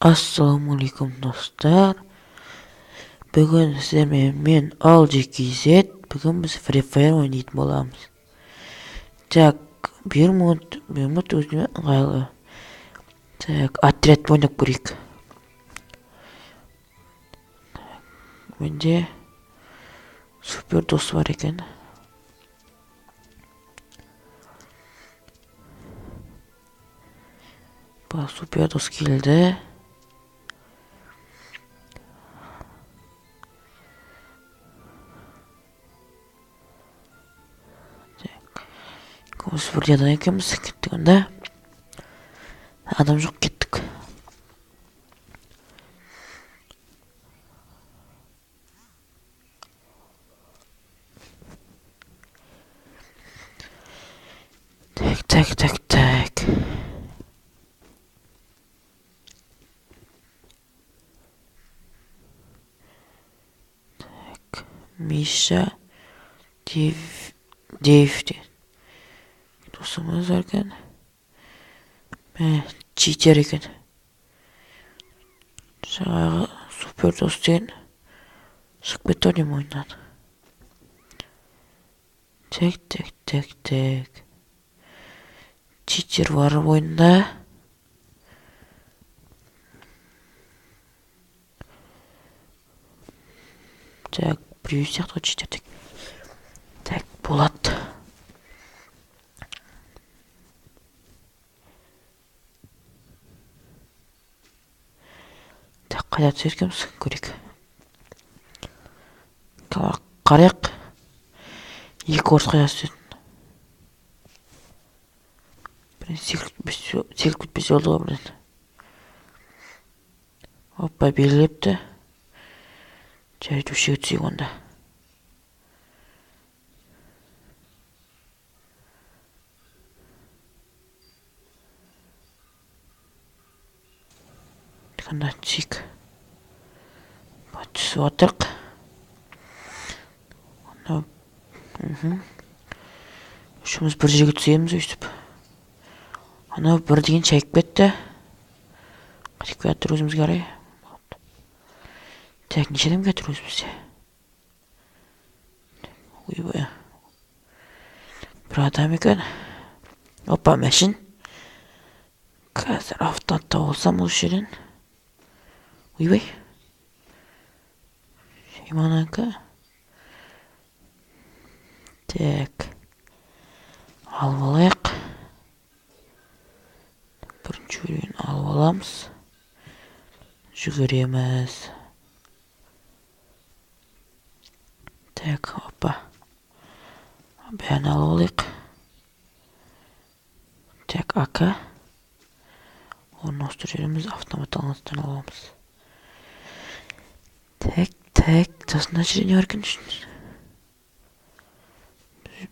Ассалаумалейкум достар. Бүгін сіздермен мен Алжекизет. Бүгін біз Free Fire ойнайтын боламыз. Так, бір минут өзіме ыңғайлы. Так, отряд ойнап көрейік. Менде супер дос бар екен. Ба, супер дос келді. Көміз бірден екенбіз, кеттік онда. Адам жоқ, кеттік. Так. Миша Дейвде досымыз бар екен. Читер екен. Жаңағы супер дос деген шығып кетті ойнам ойыннан. Так. Читер бар ойында. Так, біреу сияқты читер тек. Так, болады. Так, қайда түсеркеміз көрейік. Қарайық. Екі орыс қайда түсетін. Селк күтпесе болды ғой бірден. Опа, белгілепті. Жарайды, өшеге түсейік онда. Қанда түсейік. Түсіп отырық. Үшіміз бір жерге түсеміз өйстіп. Анау бір деген шайып кетті. Қайтып келатыр өзімізге қарай. Так, неше адам келатыр өзімізде. Ойбай. Бір адам екен. Опа, мәшін. Қазір автоматта болсам ол жерден. Ойбай. Шеймананка. Так. Алып алайық. Бірінші өрен алып аламыз. Жүгіреміз. Так, опа. Бәрін алып алайық. Так, ака. Оны осы жеріміз автомат алғаныстан аламыз. Так, жасына жеріне бар екен үшін.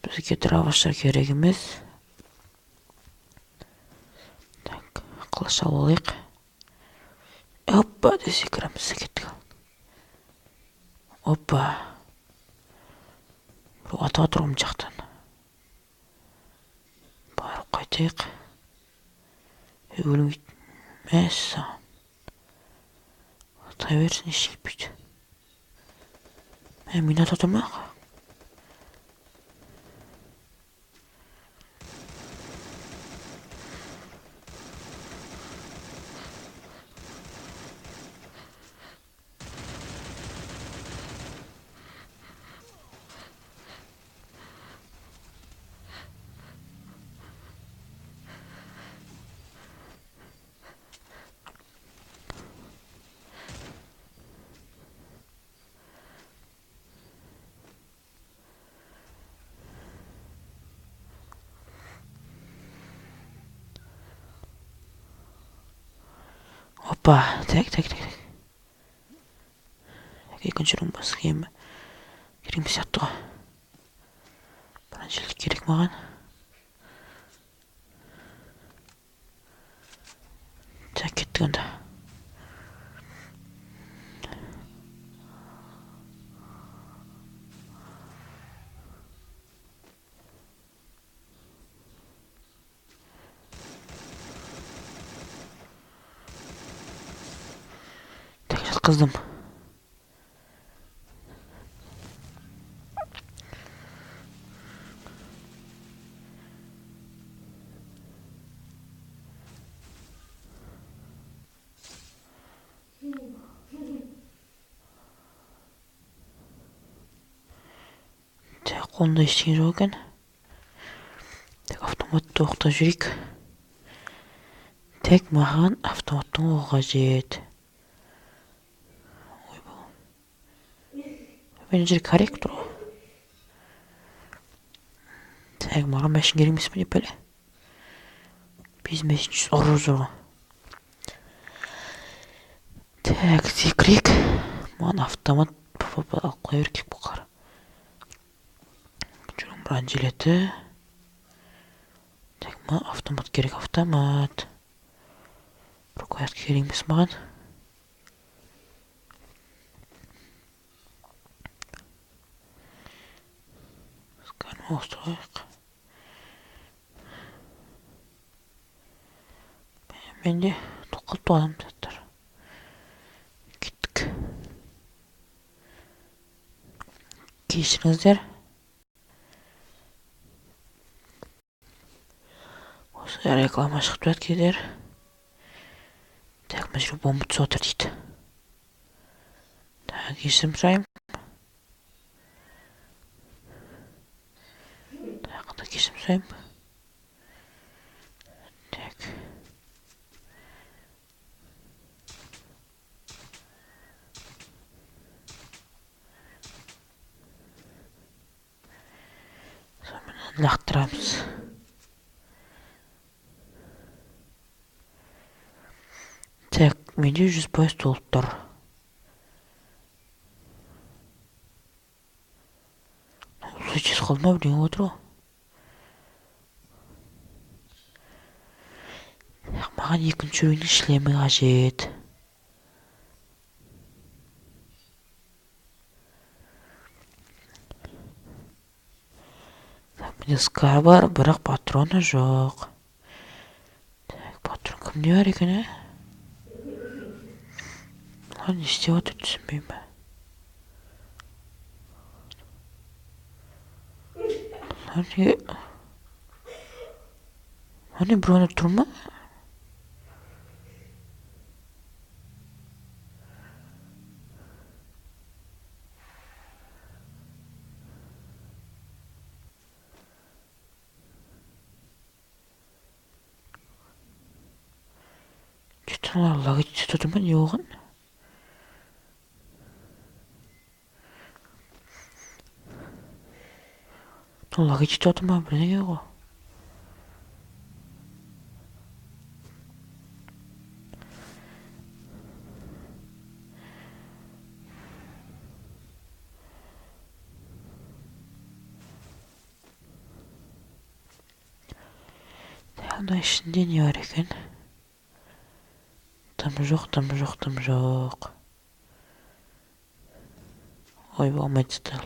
Бізге драваштар керек емес. Так, қылыш алып алайық. Опа, десе кіреміз, кеттік. Опа. Бір атыға тұрғым жақтан. Барып қайтайық. Өлім мәссі. Атай берсін, ешке бүйді. Мен ата тұрмақ. Опа, так. Екінші румбасы кемі. Керем сияттыға. Біріншілік керек маған. Так, кеттік онда. kızdım. Қолында ештеңе жоқ екен. Автоматты оқта жүрейік. Маған автоматтың оғы қажет. Мен жер корректор ғой. Маған мәшін керек емес пе деп бәле. Біз мәшін ұрып жүр ғой. Секірейік. Маған автомат алып қоя берейік бұқар. Жүрім бұран желеті. Маған автомат керек, автомат. Рукоятка керек емес маған. Скарма остырайық. Менде тоқылты адам заттар. Кеттік. Кешіріңіздер. Осы реклама шығып тұрады кейдер. Мына жерге бомба түсіп отыр дейді. Кешірім сұраймын. Қандай кешірім сұраймын. Сонымен лақтырамыз. Менде 100% толып тұр. Сөйтсіз қалды ма бірдеңе отыр ғой. Маған екінші уровень шлемі қажет. Менде скар бар, бірақ патроны жоқ. Патрон кімде бар екен, ә? Не істеп отыр түсінбеймін. Неге біреуіне тұр ма? Жетінлар лағы жетіп отыр ма? Не оған? Лағы жетіп отыр ма? Бірдеңе ғой. Анда ішінде не бар екен? Тым жоқ. Ой, болмайды стал.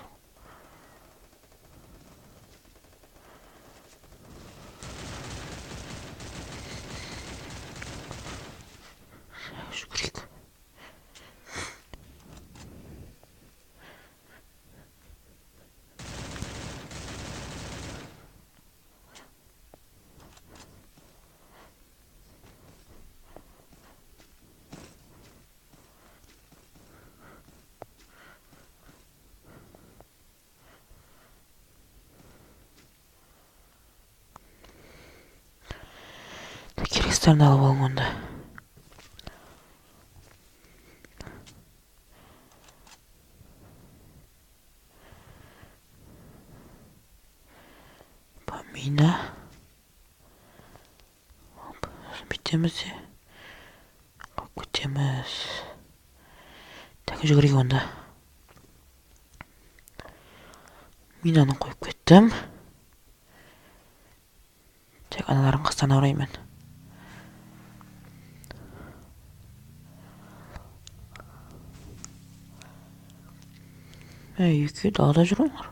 Жүгірейік. Керектерін алып алып онда. Мина. Бүйтеміз де. Көтеміз. Жүгірейік онда. Минаны қойып кеттім. Аналарын қастан ораймын. Екеуі далада жүр олар.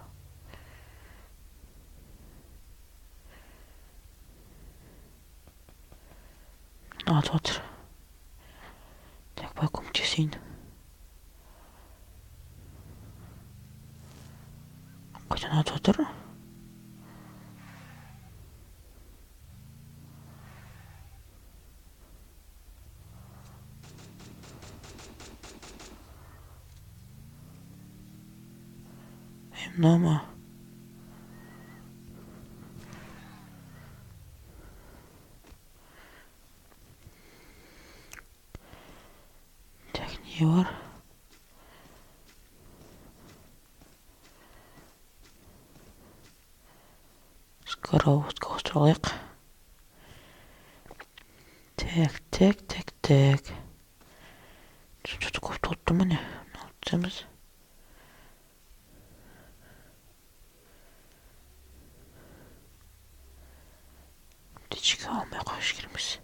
Атып отыр. Бай көмектесейін. Қайдан атып жатыр? Мына ма? Так, не бар? Караотқа ауыстыра алайық. Так. Что-то көп толып тұр ма не? Алып тастаймыз. Птичка алмай қойыш керекпіз.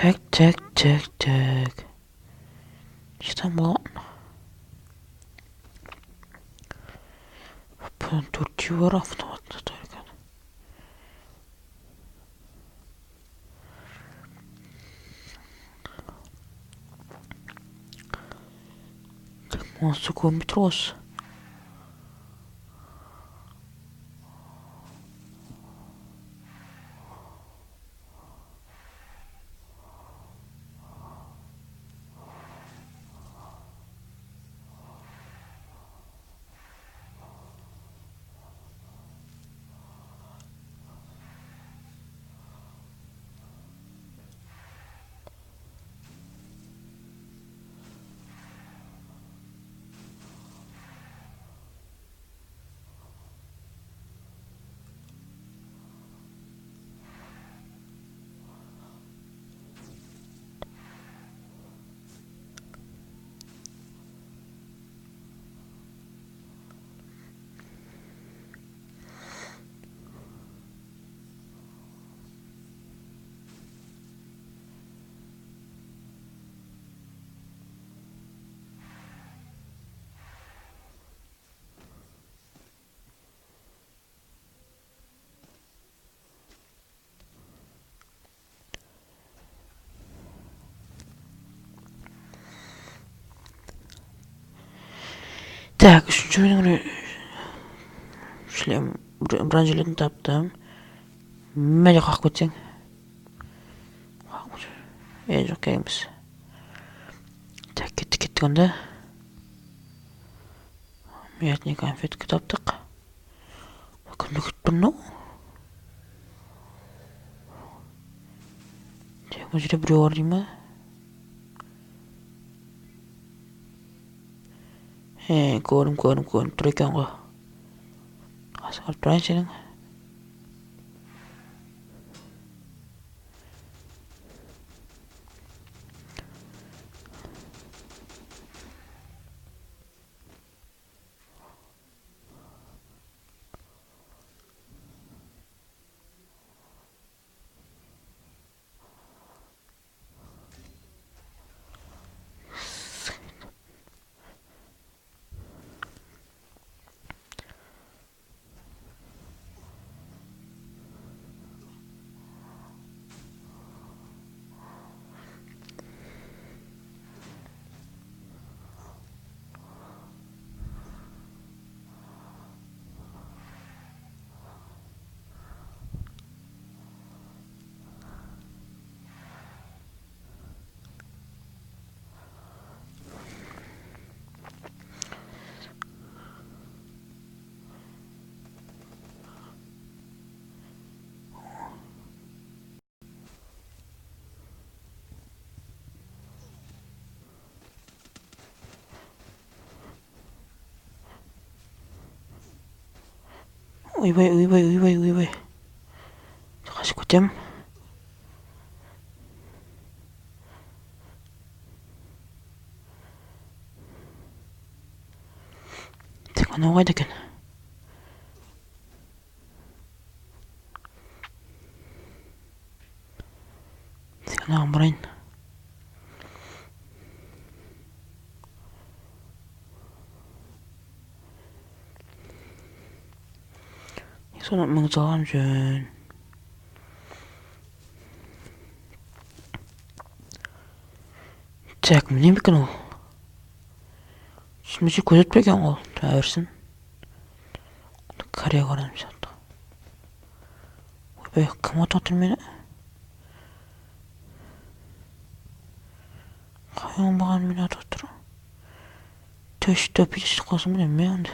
Так. Что там было? Төртеу бар автоматта только. Так, монстр көміп тұр осы. Так, үшінші менің шлем бронжилетін таптым. Мәне қақып кетсең. Жоқ кәйіміз. Так, кеттік онда. Миятне конфетка таптық. Кімді күтіп тұр мынау? Так, бұл жерде біреу бар дей ма? Көрдім, тұр екен ғой. Асығарып тұрайын сенің. Ойбай. Қашып кетем. Так, анау қайда екен? Соны мың салғам жөн. Так, міне бекен ол. Şimdi gözetmegen ol. Tağırsın. Karaya karanım sattı. Be, kim otur beni? Kayan bağın beni otur. Töş töpü çıkasın bile mi yandı?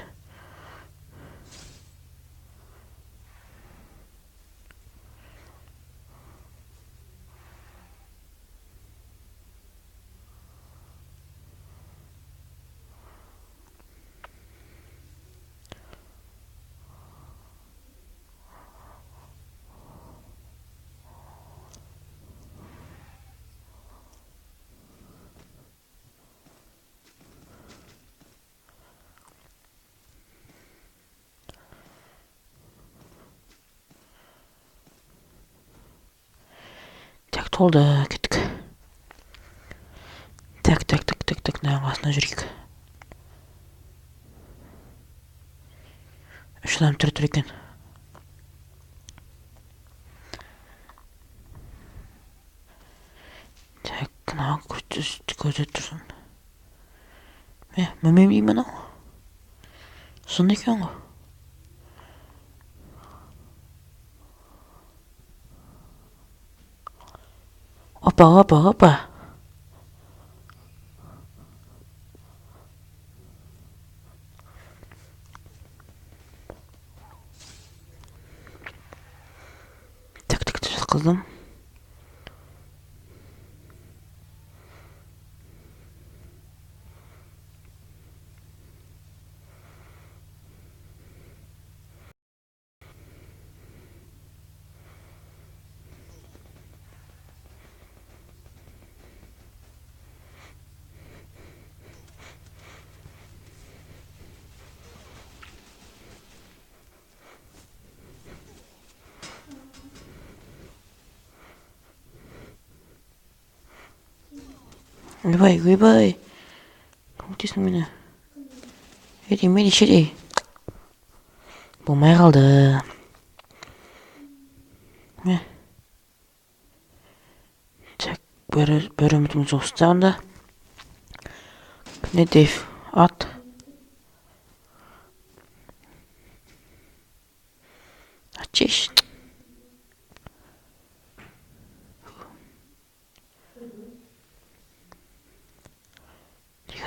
Tak oldu gittik. Tak ne aslında jürik. Şulan tür eken. Tak ne gözet dursun. Memem iyi mi lan? Sonunda ki onu. Hoppa. Tak kızdım. Vay. Komutesің мені. Мені шерей. Болмай қалды. Так, бір үмітіміз осыда. Ne deyif? At. Açış.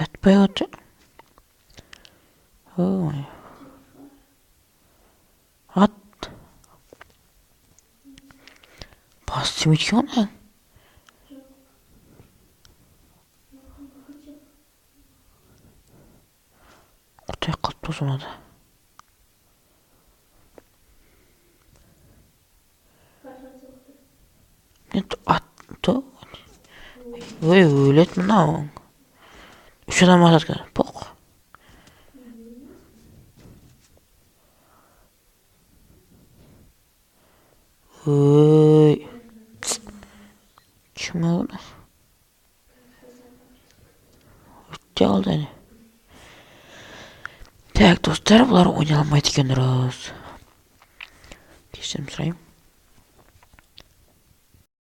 Yatmaya otur. Oh. At. Bastım hiç ona. Ortaya kalktı sonra da. Attı. Öyle etme lan. Üç adam var zaten. Pok. Kim oldu? Ötte aldı hani. Так, достар, бұлар ойналмайды екен дұрыс. Кешірім сұрайым.